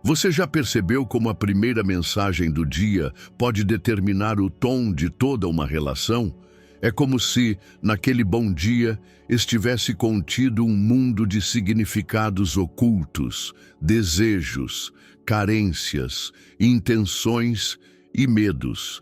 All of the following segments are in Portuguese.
Você já percebeu como a primeira mensagem do dia pode determinar o tom de toda uma relação? É como se, naquele bom dia, estivesse contido um mundo de significados ocultos, desejos, carências, intenções e medos.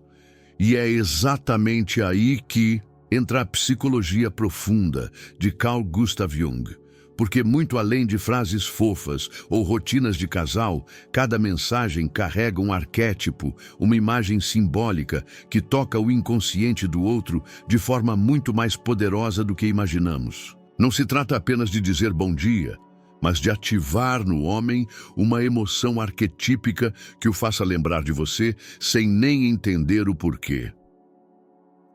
E é exatamente aí que entra a psicologia profunda de Carl Gustav Jung. Porque muito além de frases fofas ou rotinas de casal, cada mensagem carrega um arquétipo, uma imagem simbólica que toca o inconsciente do outro de forma muito mais poderosa do que imaginamos. Não se trata apenas de dizer bom dia, mas de ativar no homem uma emoção arquetípica que o faça lembrar de você sem nem entender o porquê.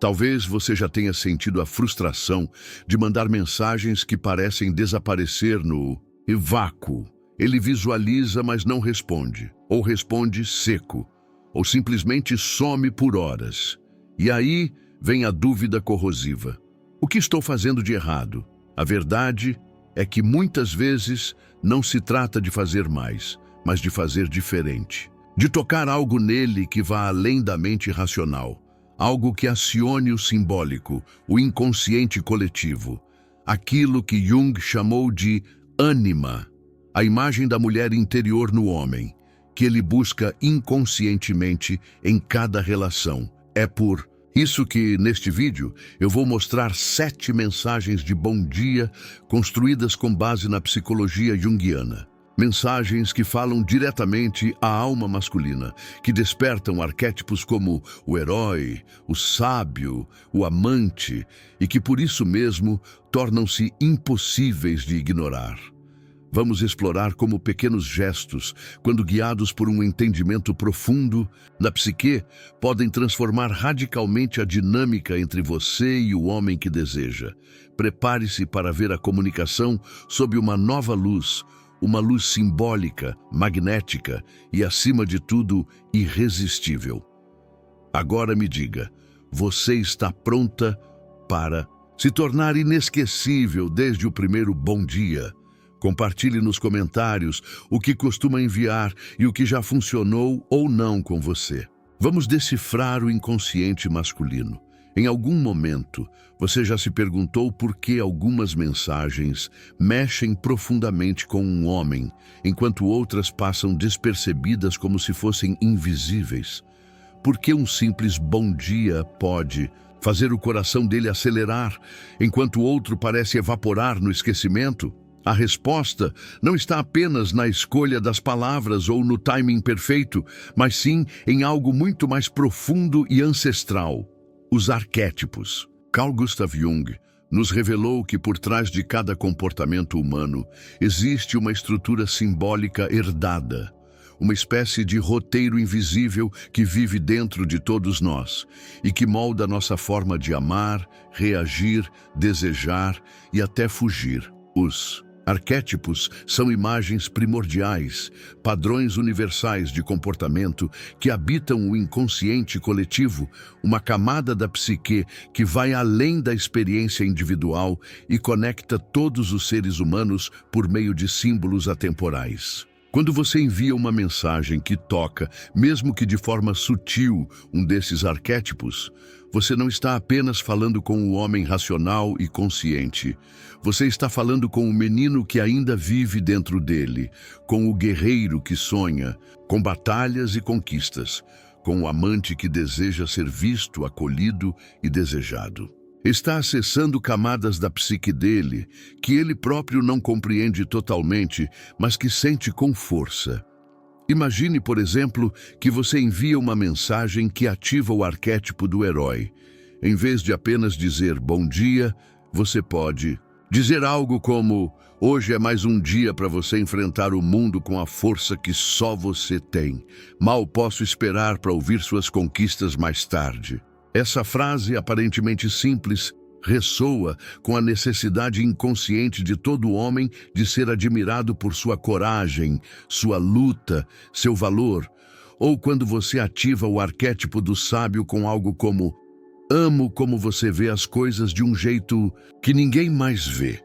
Talvez você já tenha sentido a frustração de mandar mensagens que parecem desaparecer no vácuo. Ele visualiza, mas não responde, ou responde seco, ou simplesmente some por horas. E aí vem a dúvida corrosiva. O que estou fazendo de errado? A verdade é que muitas vezes não se trata de fazer mais, mas de fazer diferente. De tocar algo nele que vá além da mente racional. Algo que acione o simbólico, o inconsciente coletivo. Aquilo que Jung chamou de ânima, a imagem da mulher interior no homem, que ele busca inconscientemente em cada relação. É por isso que, neste vídeo, eu vou mostrar 7 mensagens de bom dia construídas com base na psicologia junguiana. Mensagens que falam diretamente à alma masculina, que despertam arquétipos como o herói, o sábio, o amante, e que por isso mesmo tornam-se impossíveis de ignorar. Vamos explorar como pequenos gestos, quando guiados por um entendimento profundo da psique, podem transformar radicalmente a dinâmica entre você e o homem que deseja. Prepare-se para ver a comunicação sob uma nova luz, uma luz simbólica, magnética e, acima de tudo, irresistível. Agora me diga, você está pronta para se tornar inesquecível desde o primeiro bom dia? Compartilhe nos comentários o que costuma enviar e o que já funcionou ou não com você. Vamos decifrar o inconsciente masculino. Em algum momento, você já se perguntou por que algumas mensagens mexem profundamente com um homem, enquanto outras passam despercebidas como se fossem invisíveis? Por que um simples bom dia pode fazer o coração dele acelerar, enquanto o outro parece evaporar no esquecimento? A resposta não está apenas na escolha das palavras ou no timing perfeito, mas sim em algo muito mais profundo e ancestral. Os arquétipos. Carl Gustav Jung nos revelou que por trás de cada comportamento humano existe uma estrutura simbólica herdada, uma espécie de roteiro invisível que vive dentro de todos nós e que molda nossa forma de amar, reagir, desejar e até fugir. Os arquétipos são imagens primordiais, padrões universais de comportamento que habitam o inconsciente coletivo, uma camada da psique que vai além da experiência individual e conecta todos os seres humanos por meio de símbolos atemporais. Quando você envia uma mensagem que toca, mesmo que de forma sutil, um desses arquétipos, você não está apenas falando com o homem racional e consciente. Você está falando com o menino que ainda vive dentro dele, com o guerreiro que sonha, com batalhas e conquistas, com o amante que deseja ser visto, acolhido e desejado. Está acessando camadas da psique dele, que ele próprio não compreende totalmente, mas que sente com força. Imagine, por exemplo, que você envia uma mensagem que ativa o arquétipo do herói. Em vez de apenas dizer bom dia, você pode dizer algo como: hoje é mais um dia para você enfrentar o mundo com a força que só você tem. Mal posso esperar para ouvir suas conquistas mais tarde. Essa frase, aparentemente simples, ressoa com a necessidade inconsciente de todo homem de ser admirado por sua coragem, sua luta, seu valor. Ou quando você ativa o arquétipo do sábio com algo como: amo como você vê as coisas de um jeito que ninguém mais vê.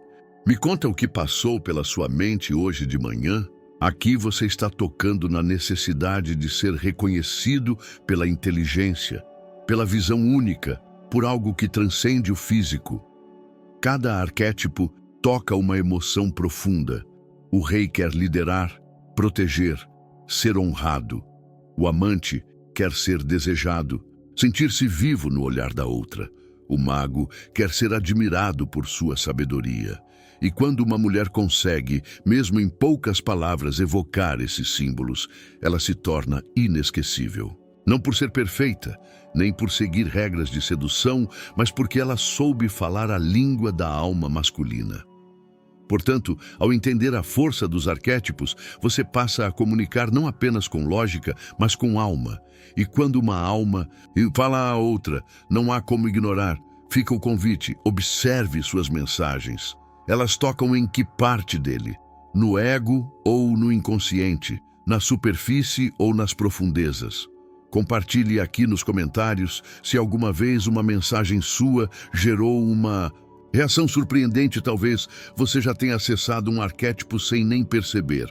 Me conta o que passou pela sua mente hoje de manhã. Aqui você está tocando na necessidade de ser reconhecido pela inteligência, pela visão única, por algo que transcende o físico. Cada arquétipo toca uma emoção profunda. O rei quer liderar, proteger, ser honrado. O amante quer ser desejado, sentir-se vivo no olhar da outra. O mago quer ser admirado por sua sabedoria. E quando uma mulher consegue, mesmo em poucas palavras, evocar esses símbolos, ela se torna inesquecível. Não por ser perfeita, nem por seguir regras de sedução, mas porque ela soube falar a língua da alma masculina. Portanto, ao entender a força dos arquétipos, você passa a comunicar não apenas com lógica, mas com alma. E quando uma alma fala a outra, não há como ignorar. Fica o convite, observe suas mensagens. Elas tocam em que parte dele? No ego ou no inconsciente? Na superfície ou nas profundezas? Compartilhe aqui nos comentários se alguma vez uma mensagem sua gerou uma reação surpreendente. Talvez você já tenha acessado um arquétipo sem nem perceber.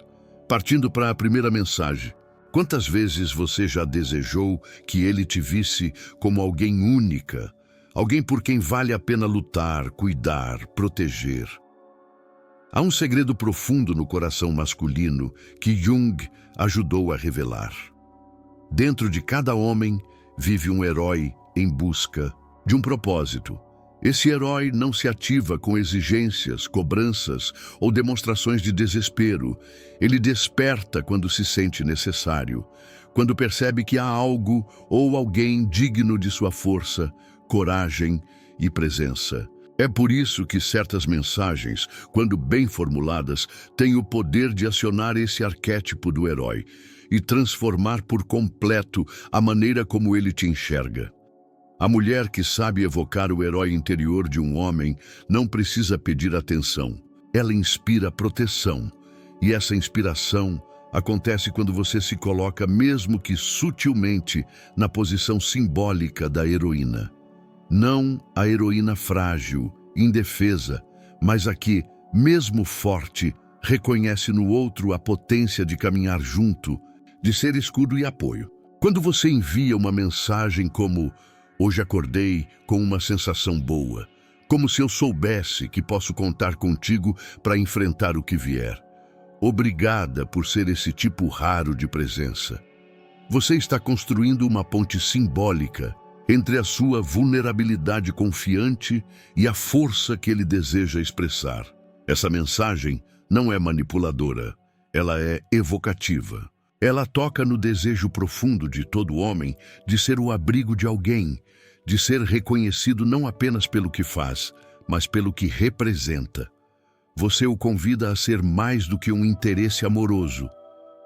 Partindo para a primeira mensagem. Quantas vezes você já desejou que ele te visse como alguém única? Alguém por quem vale a pena lutar, cuidar, proteger? Há um segredo profundo no coração masculino que Jung ajudou a revelar. Dentro de cada homem vive um herói em busca de um propósito. Esse herói não se ativa com exigências, cobranças ou demonstrações de desespero. Ele desperta quando se sente necessário, quando percebe que há algo ou alguém digno de sua força, coragem e presença. É por isso que certas mensagens, quando bem formuladas, têm o poder de acionar esse arquétipo do herói e transformar por completo a maneira como ele te enxerga. A mulher que sabe evocar o herói interior de um homem não precisa pedir atenção. Ela inspira proteção. E essa inspiração acontece quando você se coloca, mesmo que sutilmente, na posição simbólica da heroína. Não a heroína frágil, indefesa, mas a que, mesmo forte, reconhece no outro a potência de caminhar junto, de ser escudo e apoio. Quando você envia uma mensagem como "Hoje acordei com uma sensação boa", como se eu soubesse que posso contar contigo para enfrentar o que vier. Obrigada por ser esse tipo raro de presença. Você está construindo uma ponte simbólica entre a sua vulnerabilidade confiante e a força que ele deseja expressar. Essa mensagem não é manipuladora, ela é evocativa. Ela toca no desejo profundo de todo homem de ser o abrigo de alguém, de ser reconhecido não apenas pelo que faz, mas pelo que representa. Você o convida a ser mais do que um interesse amoroso,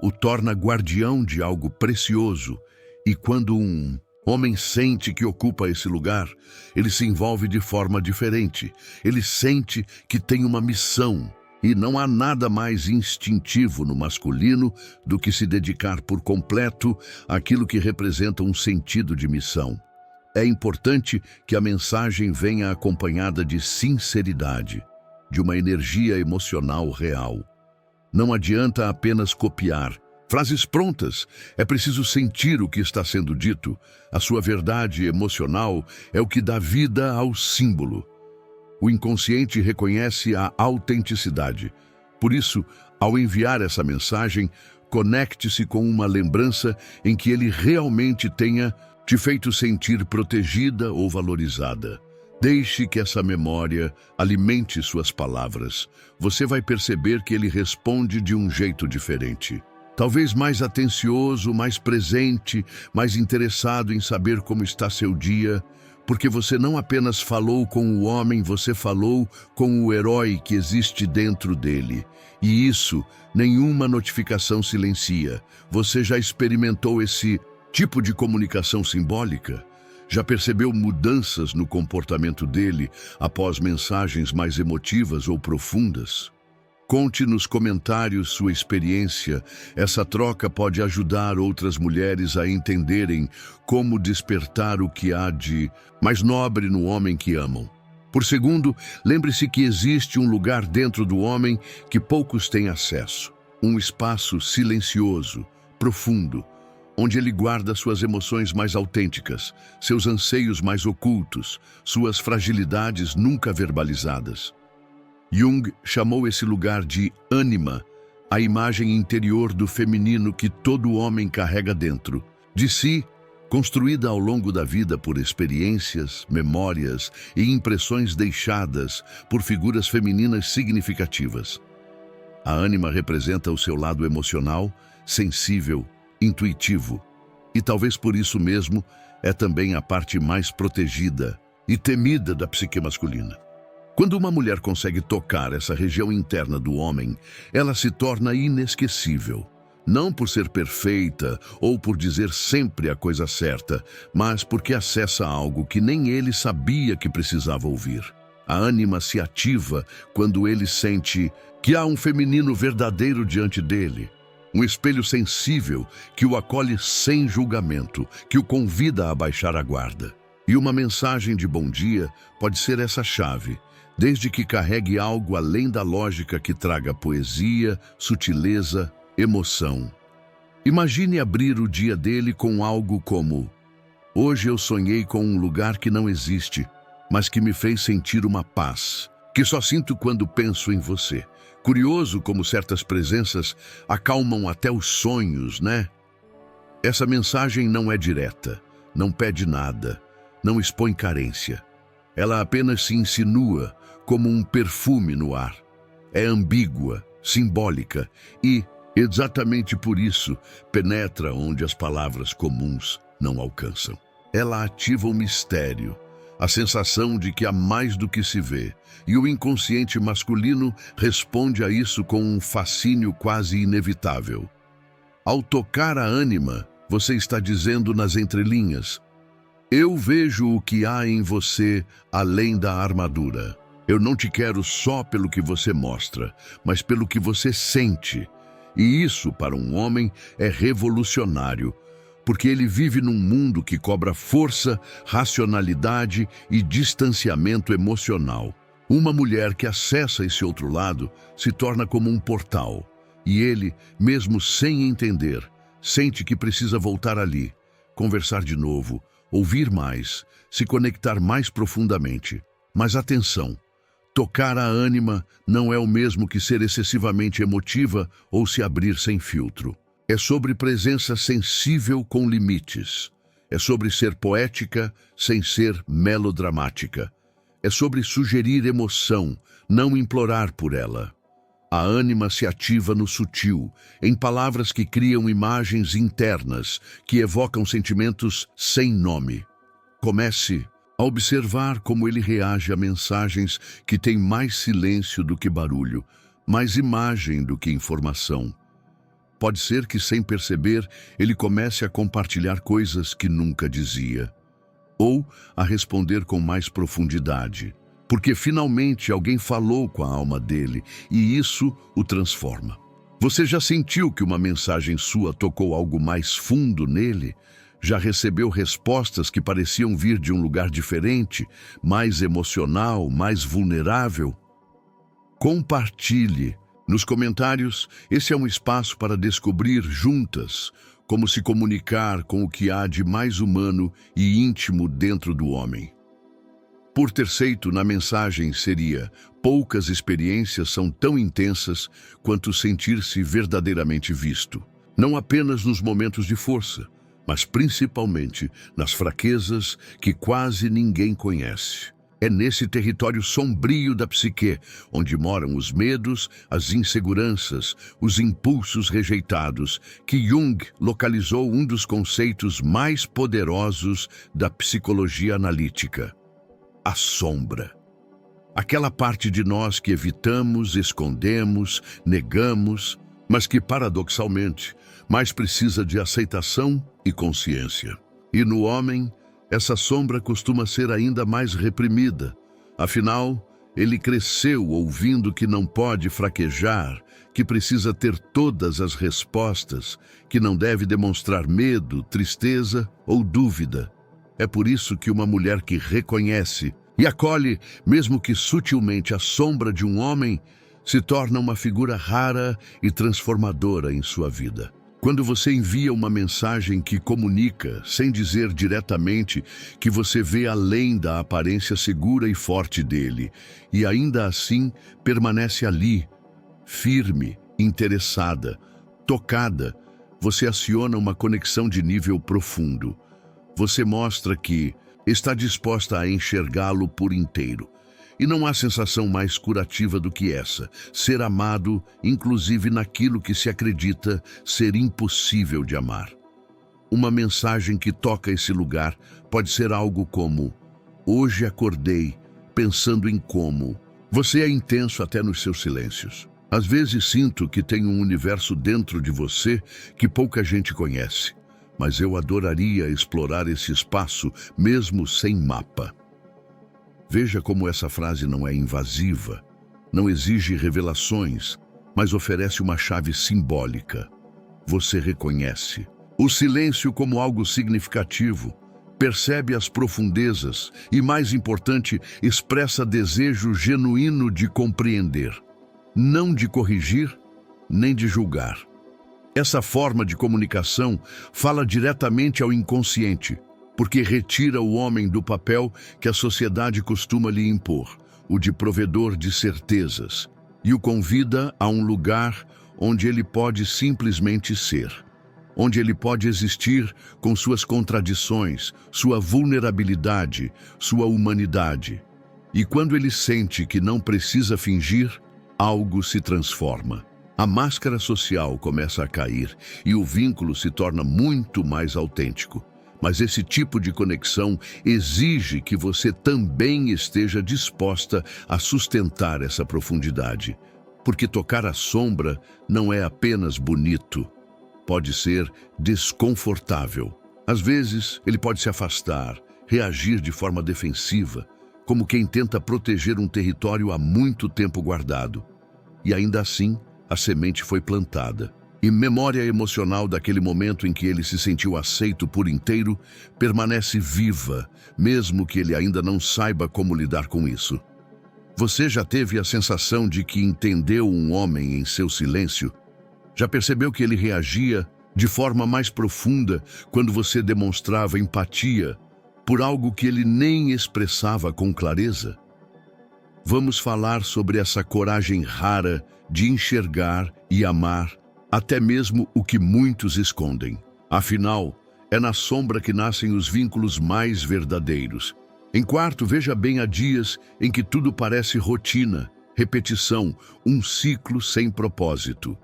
o torna guardião de algo precioso, e quando um homem sente que ocupa esse lugar, ele se envolve de forma diferente. Ele sente que tem uma missão, e não há nada mais instintivo no masculino do que se dedicar por completo àquilo que representa um sentido de missão. É importante que a mensagem venha acompanhada de sinceridade, de uma energia emocional real. Não adianta apenas copiar frases prontas, é preciso sentir o que está sendo dito. A sua verdade emocional é o que dá vida ao símbolo. O inconsciente reconhece a autenticidade. Por isso, ao enviar essa mensagem, conecte-se com uma lembrança em que ele realmente tenha te feito sentir protegida ou valorizada. Deixe que essa memória alimente suas palavras. Você vai perceber que ele responde de um jeito diferente. Talvez mais atencioso, mais presente, mais interessado em saber como está seu dia, porque você não apenas falou com o homem, você falou com o herói que existe dentro dele. E isso, nenhuma notificação silencia. Você já experimentou esse tipo de comunicação simbólica? Já percebeu mudanças no comportamento dele após mensagens mais emotivas ou profundas? Conte nos comentários sua experiência. Essa troca pode ajudar outras mulheres a entenderem como despertar o que há de mais nobre no homem que amam. Por segundo, lembre-se que existe um lugar dentro do homem que poucos têm acesso. um espaço silencioso, profundo, onde ele guarda suas emoções mais autênticas, seus anseios mais ocultos, suas fragilidades nunca verbalizadas. Jung chamou esse lugar de ânima, a imagem interior do feminino que todo homem carrega dentro de si, construída ao longo da vida por experiências, memórias e impressões deixadas por figuras femininas significativas. A ânima representa o seu lado emocional, sensível, intuitivo, e talvez por isso mesmo é também a parte mais protegida e temida da psique masculina. Quando uma mulher consegue tocar essa região interna do homem, ela se torna inesquecível. Não por ser perfeita ou por dizer sempre a coisa certa, mas porque acessa algo que nem ele sabia que precisava ouvir. A ânima se ativa quando ele sente que há um feminino verdadeiro diante dele. Um espelho sensível que o acolhe sem julgamento, que o convida a baixar a guarda. E uma mensagem de bom dia pode ser essa chave, desde que carregue algo além da lógica que traga poesia, sutileza, emoção. Imagine abrir o dia dele com algo como: hoje eu sonhei com um lugar que não existe, mas que me fez sentir uma paz, que só sinto quando penso em você. Curioso como certas presenças acalmam até os sonhos, né? Essa mensagem não é direta, não pede nada, não expõe carência. Ela apenas se insinua como um perfume no ar. É ambígua, simbólica e, exatamente por isso, penetra onde as palavras comuns não alcançam. Ela ativa o mistério, a sensação de que há mais do que se vê, e o inconsciente masculino responde a isso com um fascínio quase inevitável. Ao tocar a ânima, você está dizendo nas entrelinhas: eu vejo o que há em você além da armadura. Eu não te quero só pelo que você mostra, mas pelo que você sente. E isso, para um homem, é revolucionário, porque ele vive num mundo que cobra força, racionalidade e distanciamento emocional. Uma mulher que acessa esse outro lado se torna como um portal, e ele, mesmo sem entender, sente que precisa voltar ali, conversar de novo, ouvir mais, se conectar mais profundamente. Mas atenção! Tocar a ânima não é o mesmo que ser excessivamente emotiva ou se abrir sem filtro. É sobre presença sensível com limites. É sobre ser poética sem ser melodramática. É sobre sugerir emoção, não implorar por ela. A ânima se ativa no sutil, em palavras que criam imagens internas, que evocam sentimentos sem nome. Comece a observar como ele reage a mensagens que têm mais silêncio do que barulho, mais imagem do que informação. Pode ser que, sem perceber, ele comece a compartilhar coisas que nunca dizia, ou a responder com mais profundidade, porque finalmente alguém falou com a alma dele e isso o transforma. Você já sentiu que uma mensagem sua tocou algo mais fundo nele? Já recebeu respostas que pareciam vir de um lugar diferente, mais emocional, mais vulnerável? Compartilhe. Nos comentários, esse é um espaço para descobrir juntas como se comunicar com o que há de mais humano e íntimo dentro do homem. Por terceiro, na mensagem seria: poucas experiências são tão intensas quanto sentir-se verdadeiramente visto. Não apenas nos momentos de força, mas principalmente nas fraquezas que quase ninguém conhece. É nesse território sombrio da psique, onde moram os medos, as inseguranças, os impulsos rejeitados, que Jung localizou um dos conceitos mais poderosos da psicologia analítica: a sombra. Aquela parte de nós que evitamos, escondemos, negamos, mas que, paradoxalmente, mais precisa de aceitação e consciência. E no homem, essa sombra costuma ser ainda mais reprimida. Afinal, ele cresceu ouvindo que não pode fraquejar, que precisa ter todas as respostas, que não deve demonstrar medo, tristeza ou dúvida. É por isso que uma mulher que reconhece e acolhe, mesmo que sutilmente, a sombra de um homem, Se torna uma figura rara e transformadora em sua vida. Quando você envia uma mensagem que comunica, sem dizer diretamente, que você vê além da aparência segura e forte dele, e ainda assim permanece ali, firme, interessada, tocada, você aciona uma conexão de nível profundo. Você mostra que está disposta a enxergá-lo por inteiro. E não há sensação mais curativa do que essa, ser amado, inclusive naquilo que se acredita ser impossível de amar. Uma mensagem que toca esse lugar pode ser algo como: hoje acordei pensando em como. Você é intenso até nos seus silêncios. Às vezes sinto que tem um universo dentro de você que pouca gente conhece, mas eu adoraria explorar esse espaço mesmo sem mapa. Veja como essa frase não é invasiva, não exige revelações, mas oferece uma chave simbólica. Você reconhece o silêncio como algo significativo, percebe as profundezas e, mais importante, expressa desejo genuíno de compreender, não de corrigir, nem de julgar. Essa forma de comunicação fala diretamente ao inconsciente, porque retira o homem do papel que a sociedade costuma lhe impor, o de provedor de certezas, e o convida a um lugar onde ele pode simplesmente ser, onde ele pode existir com suas contradições, sua vulnerabilidade, sua humanidade. E quando ele sente que não precisa fingir, algo se transforma. A máscara social começa a cair e o vínculo se torna muito mais autêntico. Mas esse tipo de conexão exige que você também esteja disposta a sustentar essa profundidade. Porque tocar a sombra não é apenas bonito, pode ser desconfortável. Às vezes, ele pode se afastar, reagir de forma defensiva, como quem tenta proteger um território há muito tempo guardado. E ainda assim, a semente foi plantada. E memória emocional daquele momento em que ele se sentiu aceito por inteiro permanece viva, mesmo que ele ainda não saiba como lidar com isso. Você já teve a sensação de que entendeu um homem em seu silêncio? Já percebeu que ele reagia de forma mais profunda quando você demonstrava empatia por algo que ele nem expressava com clareza? Vamos falar sobre essa coragem rara de enxergar e amar até mesmo o que muitos escondem. Afinal, é na sombra que nascem os vínculos mais verdadeiros. Em quarto, veja bem, há dias em que tudo parece rotina, repetição, um ciclo sem propósito.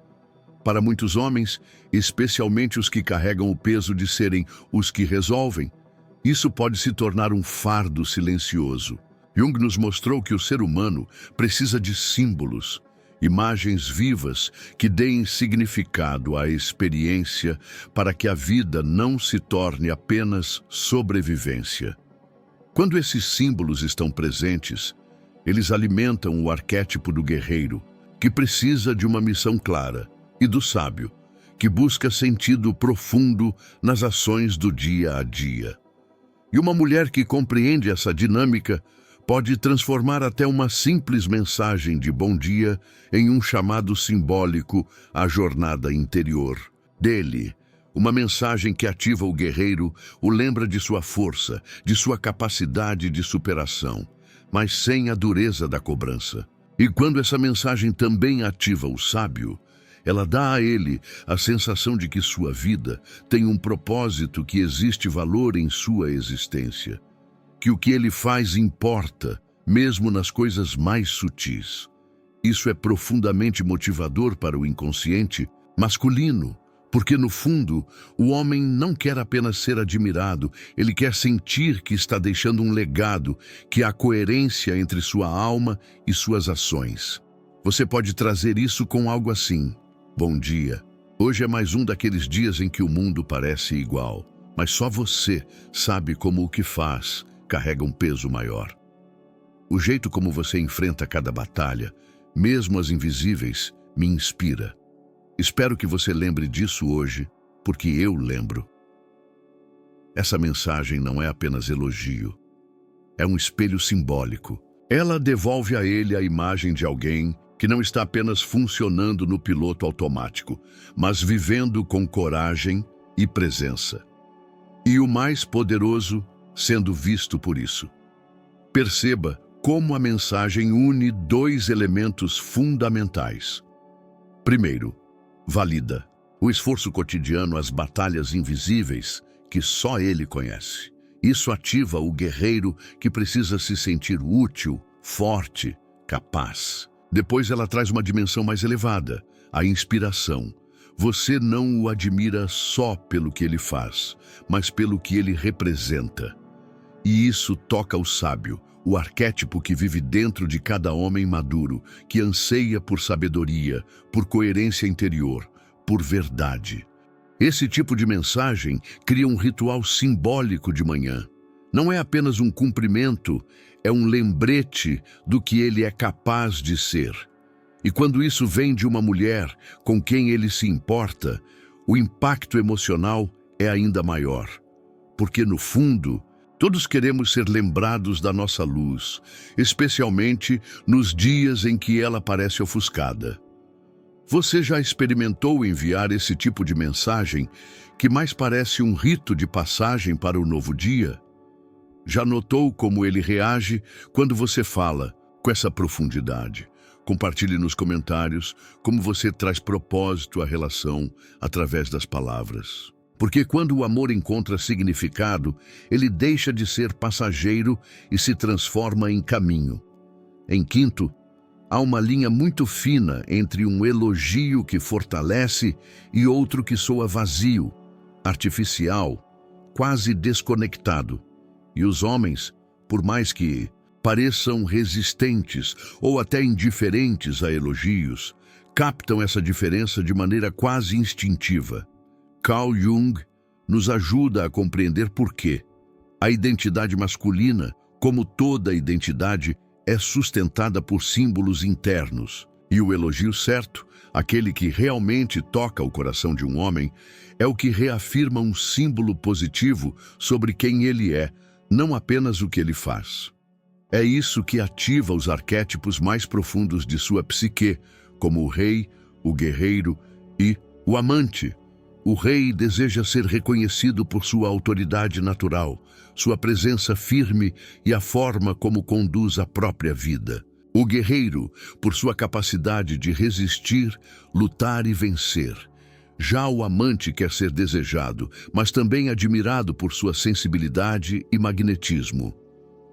Para muitos homens, especialmente os que carregam o peso de serem os que resolvem, isso pode se tornar um fardo silencioso. Jung nos mostrou que o ser humano precisa de símbolos, imagens vivas que deem significado à experiência para que a vida não se torne apenas sobrevivência. Quando esses símbolos estão presentes, eles alimentam o arquétipo do guerreiro, que precisa de uma missão clara, e do sábio, que busca sentido profundo nas ações do dia a dia. E uma mulher que compreende essa dinâmica pode transformar até uma simples mensagem de bom dia em um chamado simbólico à jornada interior dele. Uma mensagem que ativa o guerreiro, o lembra de sua força, de sua capacidade de superação, mas sem a dureza da cobrança. E quando essa mensagem também ativa o sábio, ela dá a ele a sensação de que sua vida tem um propósito, que existe valor em sua existência, que o que ele faz importa, mesmo nas coisas mais sutis. Isso é profundamente motivador para o inconsciente masculino, porque no fundo, o homem não quer apenas ser admirado, ele quer sentir que está deixando um legado, que há coerência entre sua alma e suas ações. Você pode trazer isso com algo assim: bom dia. Hoje é mais um daqueles dias em que o mundo parece igual, mas só você sabe como o que faz carrega um peso maior. O jeito como você enfrenta cada batalha, mesmo as invisíveis, me inspira. Espero que você lembre disso hoje, porque eu lembro. Essa mensagem não é apenas elogio, é um espelho simbólico. Ela devolve a ele a imagem de alguém que não está apenas funcionando no piloto automático, mas vivendo com coragem e presença. E o mais poderoso sendo visto por isso. Perceba como a mensagem une dois elementos fundamentais. Primeiro, valida o esforço cotidiano, as batalhas invisíveis que só ele conhece. Isso ativa o guerreiro que precisa se sentir útil, forte, capaz. Depois ela traz uma dimensão mais elevada, a inspiração. Você não o admira só pelo que ele faz, mas pelo que ele representa. E isso toca o sábio, o arquétipo que vive dentro de cada homem maduro, que anseia por sabedoria, por coerência interior, por verdade. Esse tipo de mensagem cria um ritual simbólico de manhã. Não é apenas um cumprimento, é um lembrete do que ele é capaz de ser. E quando isso vem de uma mulher com quem ele se importa, o impacto emocional é ainda maior. Porque, no fundo, todos queremos ser lembrados da nossa luz, especialmente nos dias em que ela parece ofuscada. Você já experimentou enviar esse tipo de mensagem que mais parece um rito de passagem para o novo dia? Já notou como ele reage quando você fala com essa profundidade? Compartilhe nos comentários como você traz propósito à relação através das palavras. Porque quando o amor encontra significado, ele deixa de ser passageiro e se transforma em caminho. Em quinto, há uma linha muito fina entre um elogio que fortalece e outro que soa vazio, artificial, quase desconectado. E os homens, por mais que pareçam resistentes ou até indiferentes a elogios, captam essa diferença de maneira quase instintiva. Carl Jung nos ajuda a compreender por quê. A identidade masculina, como toda identidade, é sustentada por símbolos internos. E o elogio certo, aquele que realmente toca o coração de um homem, é o que reafirma um símbolo positivo sobre quem ele é, não apenas o que ele faz. É isso que ativa os arquétipos mais profundos de sua psique, como o rei, o guerreiro e o amante. O rei deseja ser reconhecido por sua autoridade natural, sua presença firme e a forma como conduz a própria vida. O guerreiro, por sua capacidade de resistir, lutar e vencer. Já o amante quer ser desejado, mas também admirado por sua sensibilidade e magnetismo.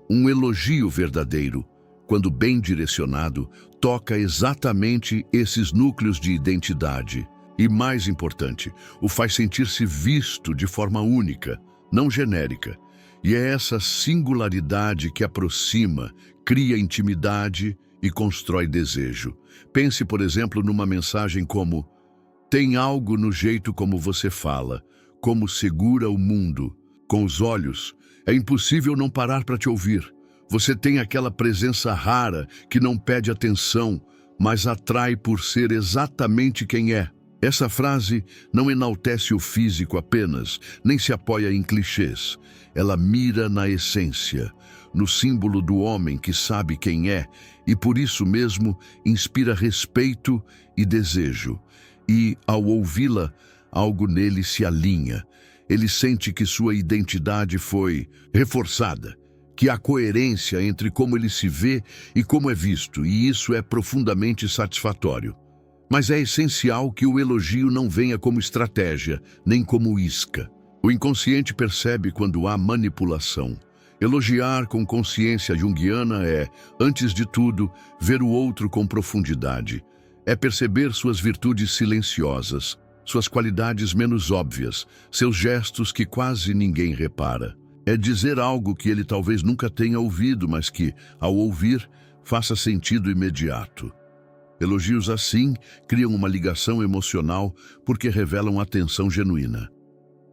Um elogio verdadeiro, quando bem direcionado, toca exatamente esses núcleos de identidade. E mais importante, o faz sentir-se visto de forma única, não genérica. E é essa singularidade que aproxima, cria intimidade e constrói desejo. Pense, por exemplo, numa mensagem como: tem algo no jeito como você fala, como segura o mundo. Com os olhos, é impossível não parar para te ouvir. Você tem aquela presença rara que não pede atenção, mas atrai por ser exatamente quem é. Essa frase não enaltece o físico apenas, nem se apoia em clichês. Ela mira na essência, no símbolo do homem que sabe quem é e, por isso mesmo, inspira respeito e desejo. E, ao ouvi-la, algo nele se alinha. Ele sente que sua identidade foi reforçada, que há coerência entre como ele se vê e como é visto, e isso é profundamente satisfatório. Mas é essencial que o elogio não venha como estratégia, nem como isca. O inconsciente percebe quando há manipulação. Elogiar com consciência junguiana é, antes de tudo, ver o outro com profundidade. É perceber suas virtudes silenciosas, suas qualidades menos óbvias, seus gestos que quase ninguém repara. É dizer algo que ele talvez nunca tenha ouvido, mas que, ao ouvir, faça sentido imediato. Elogios assim criam uma ligação emocional porque revelam atenção genuína.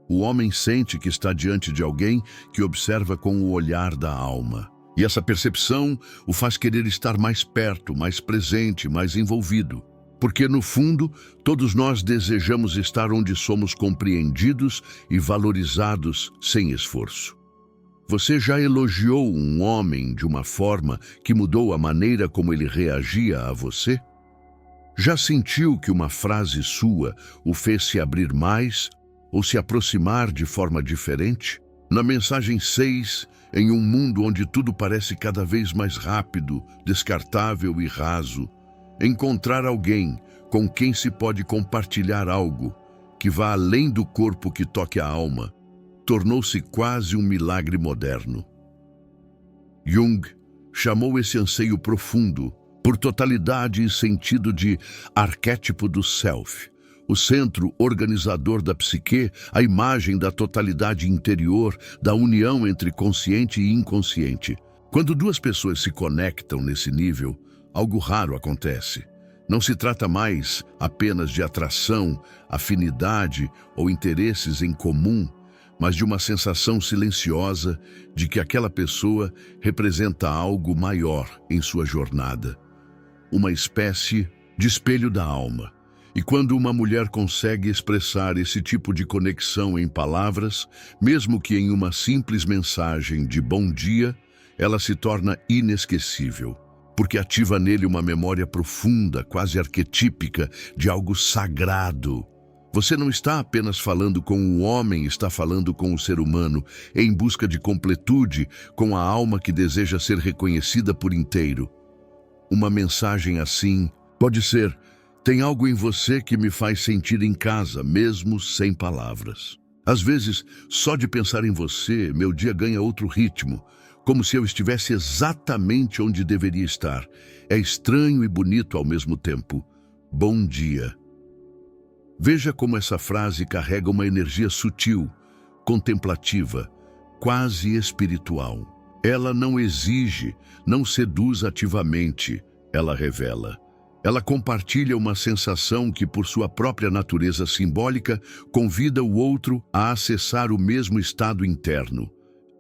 O homem sente que está diante de alguém que observa com o olhar da alma. E essa percepção o faz querer estar mais perto, mais presente, mais envolvido. Porque, no fundo, todos nós desejamos estar onde somos compreendidos e valorizados sem esforço. Você já elogiou um homem de uma forma que mudou a maneira como ele reagia a você? Já sentiu que uma frase sua o fez se abrir mais ou se aproximar de forma diferente? Na mensagem 6, em um mundo onde tudo parece cada vez mais rápido, descartável e raso, encontrar alguém com quem se pode compartilhar algo que vá além do corpo que toque a alma tornou-se quase um milagre moderno. Jung chamou esse anseio profundo por totalidade e sentido de arquétipo do self, o centro organizador da psique, a imagem da totalidade interior, da união entre consciente e inconsciente. Quando duas pessoas se conectam nesse nível, algo raro acontece. Não se trata mais apenas de atração, afinidade ou interesses em comum, mas de uma sensação silenciosa de que aquela pessoa representa algo maior em sua jornada. Uma espécie de espelho da alma. E quando uma mulher consegue expressar esse tipo de conexão em palavras, mesmo que em uma simples mensagem de bom dia, ela se torna inesquecível, porque ativa nele uma memória profunda, quase arquetípica, de algo sagrado. Você não está apenas falando com o homem, está falando com o ser humano, em busca de completude, com a alma que deseja ser reconhecida por inteiro. Uma mensagem assim pode ser: tem algo em você que me faz sentir em casa, mesmo sem palavras. Às vezes, só de pensar em você, meu dia ganha outro ritmo, como se eu estivesse exatamente onde deveria estar. É estranho e bonito ao mesmo tempo. Bom dia. Veja como essa frase carrega uma energia sutil, contemplativa, quase espiritual. Ela não exige, não seduz ativamente, ela revela. Ela compartilha uma sensação que, por sua própria natureza simbólica, convida o outro a acessar o mesmo estado interno.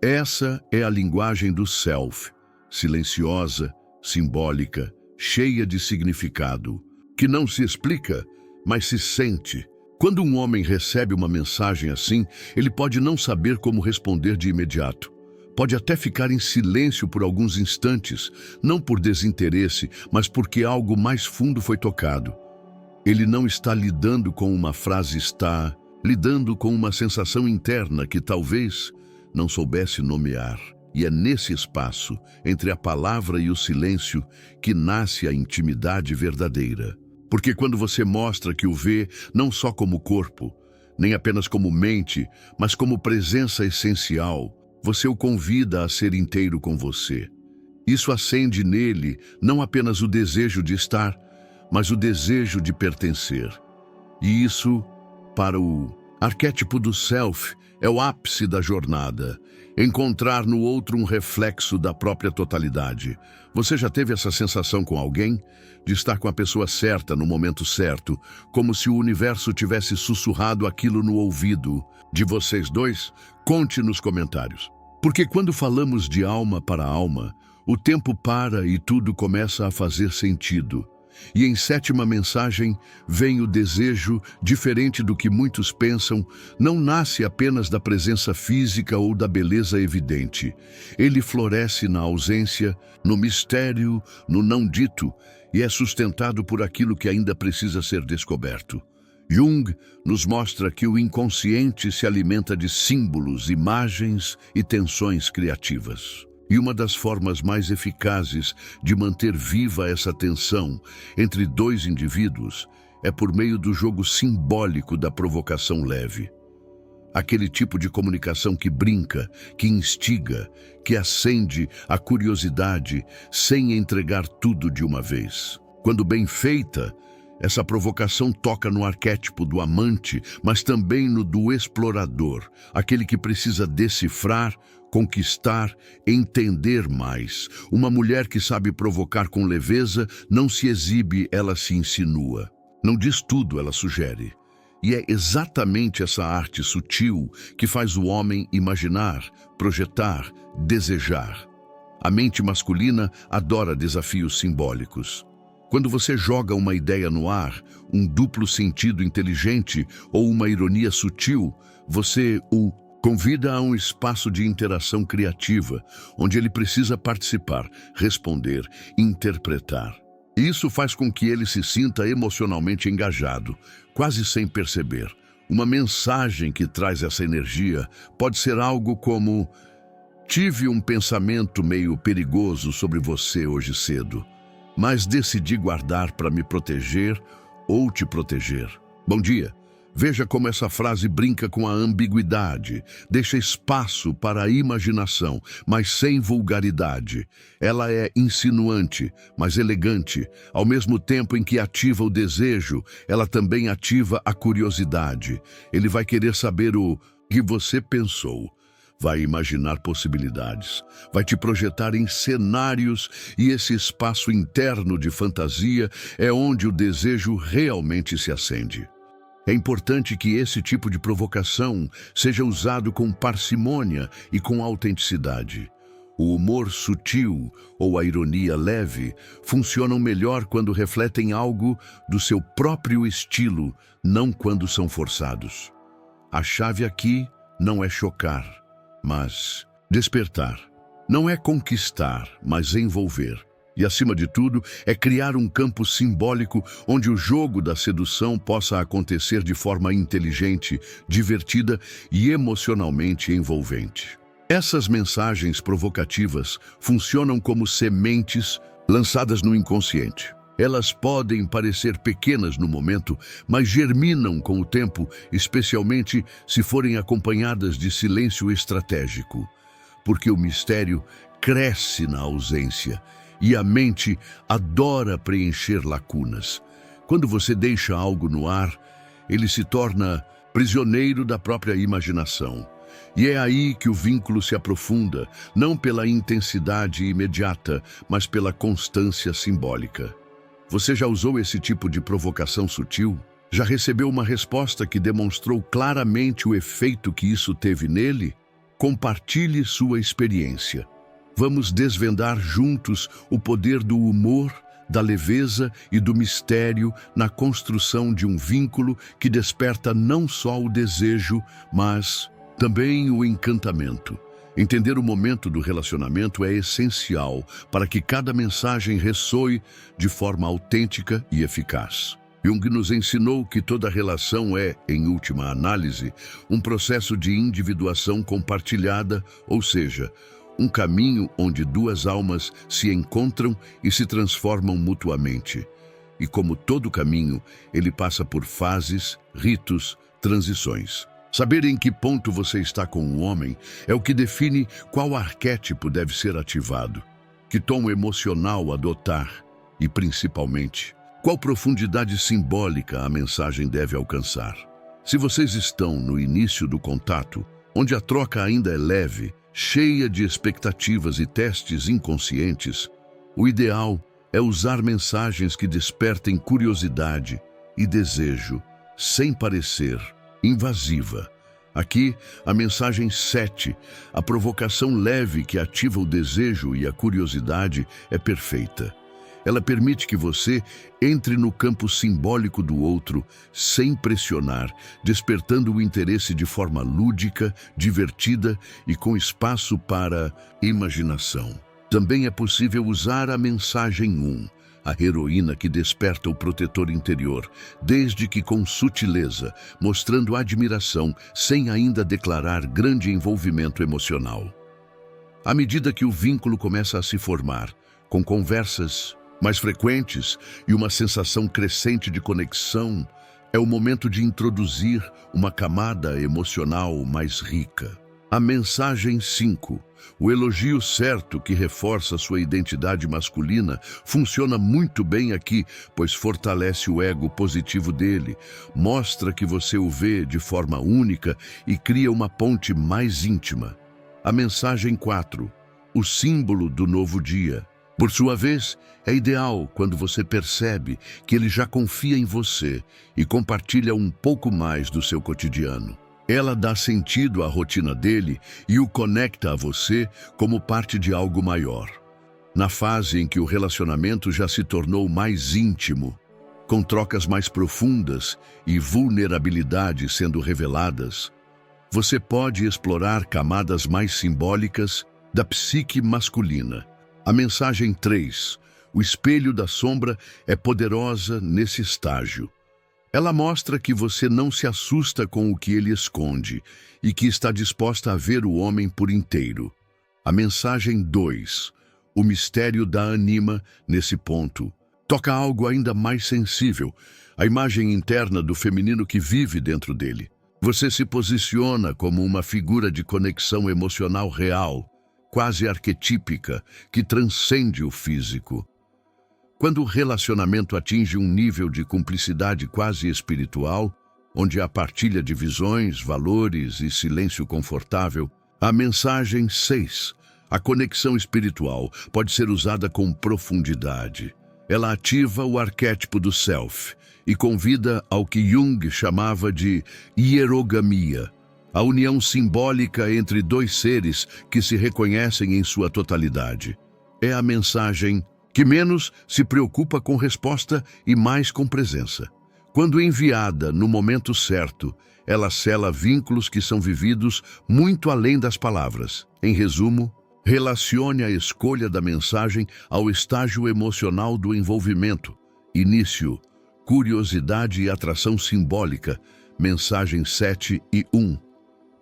Essa é a linguagem do self, silenciosa, simbólica, cheia de significado, que não se explica, mas se sente. Quando um homem recebe uma mensagem assim, ele pode não saber como responder de imediato. Pode até ficar em silêncio por alguns instantes, não por desinteresse, mas porque algo mais fundo foi tocado. Ele não está lidando com uma frase, está lidando com uma sensação interna que talvez não soubesse nomear. E é nesse espaço, entre a palavra e o silêncio, que nasce a intimidade verdadeira. Porque quando você mostra que o vê não só como corpo, nem apenas como mente, mas como presença essencial, você o convida a ser inteiro com você. Isso acende nele não apenas o desejo de estar, mas o desejo de pertencer. E isso, para o arquétipo do self, é o ápice da jornada. Encontrar no outro um reflexo da própria totalidade. Você já teve essa sensação com alguém? De estar com a pessoa certa no momento certo, como se o universo tivesse sussurrado aquilo no ouvido de vocês dois? Conte nos comentários. Porque quando falamos de alma para alma, o tempo para e tudo começa a fazer sentido. E em sétima mensagem vem o desejo, diferente do que muitos pensam, não nasce apenas da presença física ou da beleza evidente. Ele floresce na ausência, no mistério, no não dito, e é sustentado por aquilo que ainda precisa ser descoberto. Jung nos mostra que o inconsciente se alimenta de símbolos, imagens e tensões criativas. E uma das formas mais eficazes de manter viva essa tensão entre dois indivíduos é por meio do jogo simbólico da provocação leve. Aquele tipo de comunicação que brinca, que instiga, que acende a curiosidade sem entregar tudo de uma vez. Quando bem feita, essa provocação toca no arquétipo do amante, mas também no do explorador, aquele que precisa decifrar, conquistar, entender mais. Uma mulher que sabe provocar com leveza não se exibe, ela se insinua. Não diz tudo, ela sugere. E é exatamente essa arte sutil que faz o homem imaginar, projetar, desejar. A mente masculina adora desafios simbólicos. Quando você joga uma ideia no ar, um duplo sentido inteligente ou uma ironia sutil, você o convida a um espaço de interação criativa, onde ele precisa participar, responder, interpretar. Isso faz com que ele se sinta emocionalmente engajado, quase sem perceber. Uma mensagem que traz essa energia pode ser algo como: tive um pensamento meio perigoso sobre você hoje cedo, mas decidi guardar para me proteger ou te proteger. Bom dia. Veja como essa frase brinca com a ambiguidade, deixa espaço para a imaginação, mas sem vulgaridade. Ela é insinuante, mas elegante. Ao mesmo tempo em que ativa o desejo, ela também ativa a curiosidade. Ele vai querer saber o que você pensou. Vai imaginar possibilidades, vai te projetar em cenários, e esse espaço interno de fantasia é onde o desejo realmente se acende. É importante que esse tipo de provocação seja usado com parcimônia e com autenticidade. O humor sutil ou a ironia leve funcionam melhor quando refletem algo do seu próprio estilo, não quando são forçados. A chave aqui não é chocar, mas despertar. Não é conquistar, mas envolver. E, acima de tudo, é criar um campo simbólico onde o jogo da sedução possa acontecer de forma inteligente, divertida e emocionalmente envolvente. Essas mensagens provocativas funcionam como sementes lançadas no inconsciente. Elas podem parecer pequenas no momento, mas germinam com o tempo, especialmente se forem acompanhadas de silêncio estratégico. Porque o mistério cresce na ausência e a mente adora preencher lacunas. Quando você deixa algo no ar, ele se torna prisioneiro da própria imaginação. E é aí que o vínculo se aprofunda, não pela intensidade imediata, mas pela constância simbólica. Você já usou esse tipo de provocação sutil? Já recebeu uma resposta que demonstrou claramente o efeito que isso teve nele? Compartilhe sua experiência. Vamos desvendar juntos o poder do humor, da leveza e do mistério na construção de um vínculo que desperta não só o desejo, mas também o encantamento. Entender o momento do relacionamento é essencial para que cada mensagem ressoe de forma autêntica e eficaz. Jung nos ensinou que toda relação é, em última análise, um processo de individuação compartilhada, ou seja, um caminho onde duas almas se encontram e se transformam mutuamente. E como todo caminho, ele passa por fases, ritos, transições. Saber em que ponto você está com o homem é o que define qual arquétipo deve ser ativado, que tom emocional adotar e, principalmente, qual profundidade simbólica a mensagem deve alcançar. Se vocês estão no início do contato, onde a troca ainda é leve, cheia de expectativas e testes inconscientes, o ideal é usar mensagens que despertem curiosidade e desejo, sem parecer invasiva. Aqui, a mensagem 7, a provocação leve que ativa o desejo e a curiosidade, é perfeita. Ela permite que você entre no campo simbólico do outro sem pressionar, despertando o interesse de forma lúdica, divertida e com espaço para imaginação. Também é possível usar a mensagem 1, a heroína que desperta o protetor interior, desde que com sutileza, mostrando admiração sem ainda declarar grande envolvimento emocional. À medida que o vínculo começa a se formar, com conversas mais frequentes e uma sensação crescente de conexão, é o momento de introduzir uma camada emocional mais rica. A mensagem 5, o elogio certo que reforça sua identidade masculina, funciona muito bem aqui, pois fortalece o ego positivo dele, mostra que você o vê de forma única e cria uma ponte mais íntima. A mensagem 4, o símbolo do novo dia. Por sua vez, é ideal quando você percebe que ele já confia em você e compartilha um pouco mais do seu cotidiano. Ela dá sentido à rotina dele e o conecta a você como parte de algo maior. Na fase em que o relacionamento já se tornou mais íntimo, com trocas mais profundas e vulnerabilidade sendo reveladas, você pode explorar camadas mais simbólicas da psique masculina. A mensagem 3, O espelho da sombra é poderosa nesse estágio. Ela mostra que você não se assusta com o que ele esconde e que está disposta a ver o homem por inteiro. A mensagem 2. O mistério da anima, nesse ponto, toca algo ainda mais sensível, a imagem interna do feminino que vive dentro dele. Você se posiciona como uma figura de conexão emocional real, quase arquetípica, que transcende o físico. Quando o relacionamento atinge um nível de cumplicidade quase espiritual, onde há partilha de visões, valores e silêncio confortável, a mensagem 6, a conexão espiritual, pode ser usada com profundidade. Ela ativa o arquétipo do self e convida ao que Jung chamava de hierogamia, a união simbólica entre dois seres que se reconhecem em sua totalidade. É a mensagem que menos se preocupa com resposta e mais com presença. Quando enviada no momento certo, ela sela vínculos que são vividos muito além das palavras. Em resumo, relacione a escolha da mensagem ao estágio emocional do envolvimento. Início, curiosidade e atração simbólica, mensagem 7 e 1.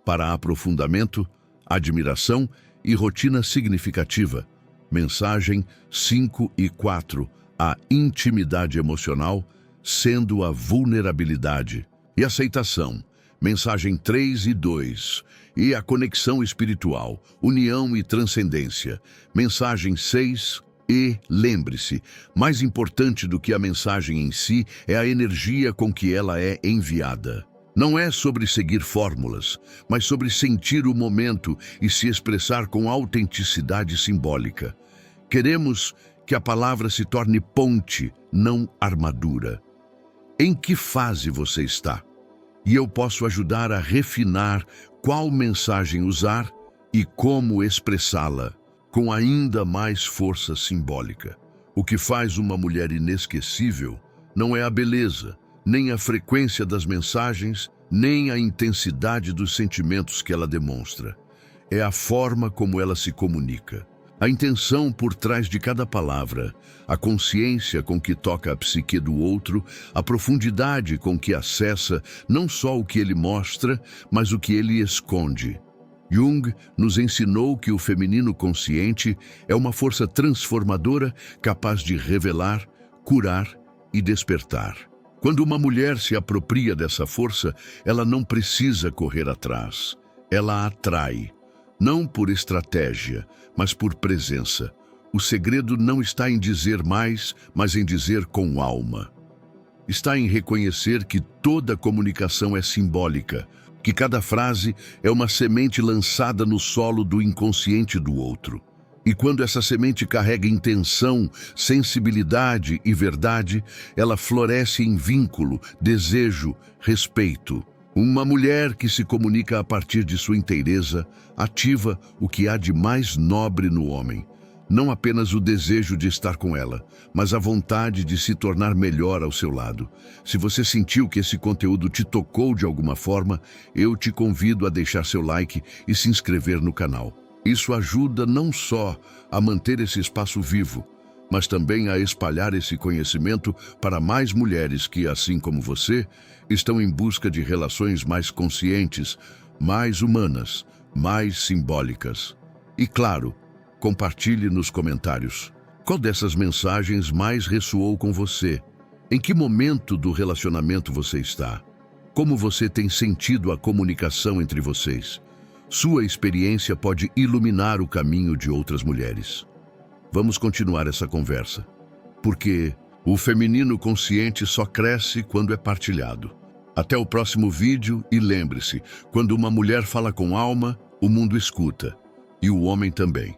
Para aprofundamento, admiração e rotina significativa, mensagem 5 e 4. A intimidade emocional, sendo a vulnerabilidade e aceitação, mensagem 3 e 2. E a conexão espiritual, união e transcendência, mensagem 6. E, lembre-se, mais importante do que a mensagem em si é a energia com que ela é enviada. Não é sobre seguir fórmulas, mas sobre sentir o momento e se expressar com autenticidade simbólica. Queremos que a palavra se torne ponte, não armadura. Em que fase você está? E eu posso ajudar a refinar qual mensagem usar e como expressá-la, com ainda mais força simbólica. O que faz uma mulher inesquecível não é a beleza, nem a frequência das mensagens, nem a intensidade dos sentimentos que ela demonstra. É a forma como ela se comunica. A intenção por trás de cada palavra, a consciência com que toca a psique do outro, a profundidade com que acessa não só o que ele mostra, mas o que ele esconde. Jung nos ensinou que o feminino consciente é uma força transformadora capaz de revelar, curar e despertar. Quando uma mulher se apropria dessa força, ela não precisa correr atrás. Ela atrai, não por estratégia, mas por presença. O segredo não está em dizer mais, mas em dizer com alma. Está em reconhecer que toda comunicação é simbólica, que cada frase é uma semente lançada no solo do inconsciente do outro. E quando essa semente carrega intenção, sensibilidade e verdade, ela floresce em vínculo, desejo, respeito. Uma mulher que se comunica a partir de sua inteireza ativa o que há de mais nobre no homem. Não apenas o desejo de estar com ela, mas a vontade de se tornar melhor ao seu lado. Se você sentiu que esse conteúdo te tocou de alguma forma, eu te convido a deixar seu like e se inscrever no canal. Isso ajuda não só a manter esse espaço vivo, mas também a espalhar esse conhecimento para mais mulheres que, assim como você, estão em busca de relações mais conscientes, mais humanas, mais simbólicas. E claro, compartilhe nos comentários. Qual dessas mensagens mais ressoou com você? Em que momento do relacionamento você está? Como você tem sentido a comunicação entre vocês? Sua experiência pode iluminar o caminho de outras mulheres. Vamos continuar essa conversa, porque o feminino consciente só cresce quando é partilhado. Até o próximo vídeo e lembre-se, quando uma mulher fala com alma, o mundo escuta, e o homem também.